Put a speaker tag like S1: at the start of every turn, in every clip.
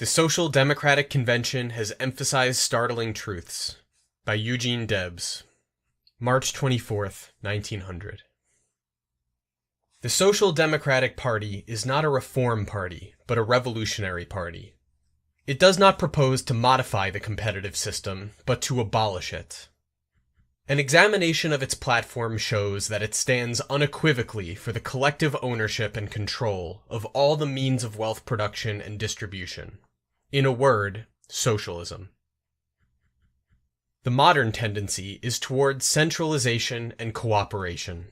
S1: The Social Democratic Convention has emphasized startling truths, by Eugene Debs, March 24th, 1900. The Social Democratic Party is not a reform party, but a revolutionary party. It does not propose to modify the competitive system, but to abolish it. An examination of its platform shows that it stands unequivocally for the collective ownership and control of all the means of wealth production and distribution. In a word, socialism. The modern tendency is towards centralization and cooperation.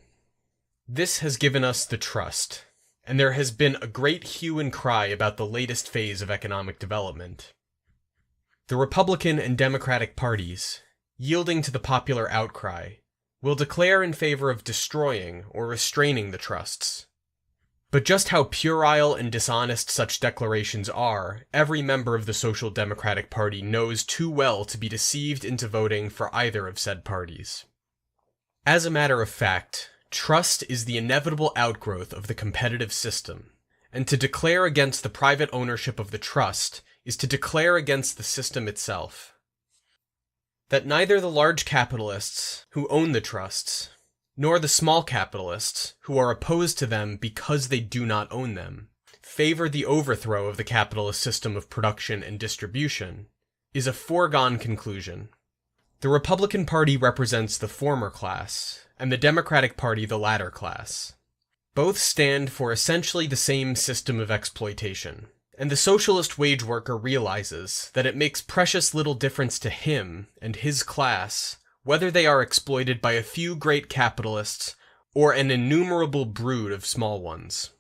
S1: This has given us the trust, and there has been a great hue and cry about the latest phase of economic development. The Republican and Democratic parties, yielding to the popular outcry, will declare in favor of destroying or restraining the trusts. But just how puerile and dishonest such declarations are, every member of the Social Democratic Party knows too well to be deceived into voting for either of said parties. As a matter of fact, trust is the inevitable outgrowth of the competitive system, and to declare against the private ownership of the trust is to declare against the system itself. That neither the large capitalists, who own the trusts, nor the small capitalists, who are opposed to them because they do not own them, favor the overthrow of the capitalist system of production and distribution, is a foregone conclusion. The Republican Party represents the former class, and the Democratic Party the latter class. Both stand for essentially the same system of exploitation, and the socialist wage worker realizes that it makes precious little difference to him and his class whether they are exploited by a few great capitalists or an innumerable brood of small ones.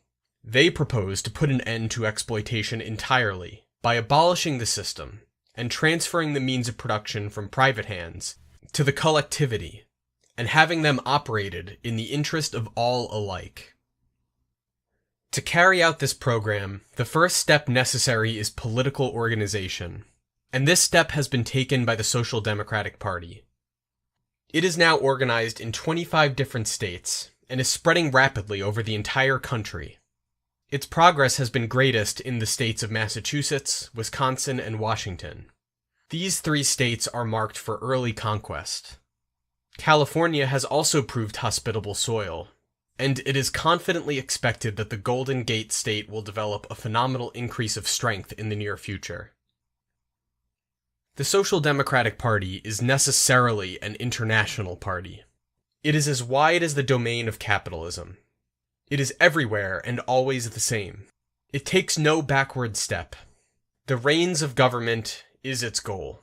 S1: They propose to put an end to exploitation entirely by abolishing the system and transferring the means of production from private hands to the collectivity and having them operated in the interest of all alike. To carry out this program, the first step necessary is political organization, and this step has been taken by the Social Democratic Party. It is now organized in 25 different states, and is spreading rapidly over the entire country. Its progress has been greatest in the states of Massachusetts, Wisconsin, and Washington. These three states are marked for early conquest. California has also proved hospitable soil, and it is confidently expected that the Golden Gate State will develop a phenomenal increase of strength in the near future. The Social Democratic Party is necessarily an international party. It is as wide as the domain of capitalism. It is everywhere and always the same. It takes no backward step. The reins of government is its goal.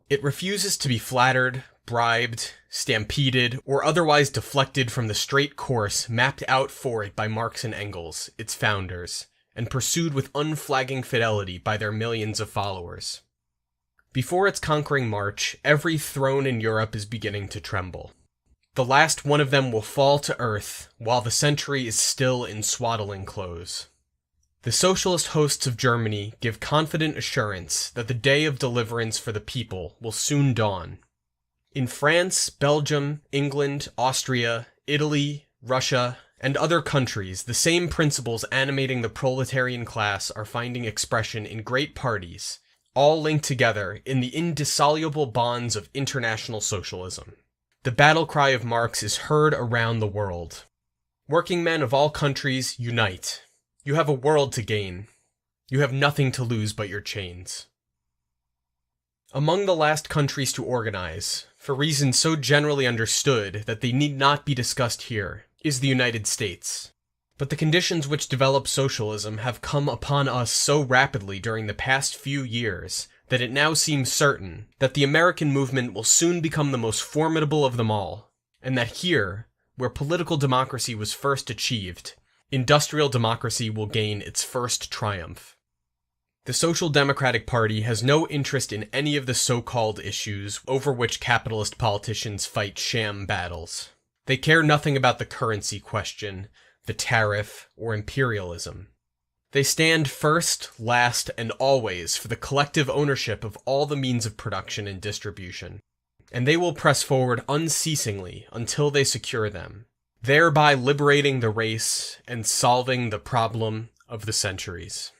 S1: It refuses to be flattered, bribed, stampeded, or otherwise deflected from the straight course mapped out for it by Marx and Engels, its founders, and pursued with unflagging fidelity by their millions of followers. Before its conquering march, every throne in Europe is beginning to tremble. The last one of them will fall to earth while the century is still in swaddling clothes. The socialist hosts of Germany give confident assurance that the day of deliverance for the people will soon dawn. In France, Belgium, England, Austria, Italy, Russia, and other countries, the same principles animating the proletarian class are finding expression in great parties, all linked together in the indissoluble bonds of international socialism. The battle cry of Marx is heard around the world. Working men of all countries, unite. You have a world to gain. You have nothing to lose but your chains. Among the last countries to organize, for reasons so generally understood that they need not be discussed here, is the United States. But the conditions which develop socialism have come upon us so rapidly during the past few years that it now seems certain that the American movement will soon become the most formidable of them all, and that here, where political democracy was first achieved, industrial democracy will gain its first triumph. The Social Democratic Party has no interest in any of the so-called issues over which capitalist politicians fight sham battles. They care nothing about the currency question, the tariff, or imperialism. They stand first, last, and always for the collective ownership of all the means of production and distribution, and they will press forward unceasingly until they secure them, thereby liberating the race and solving the problem of the centuries.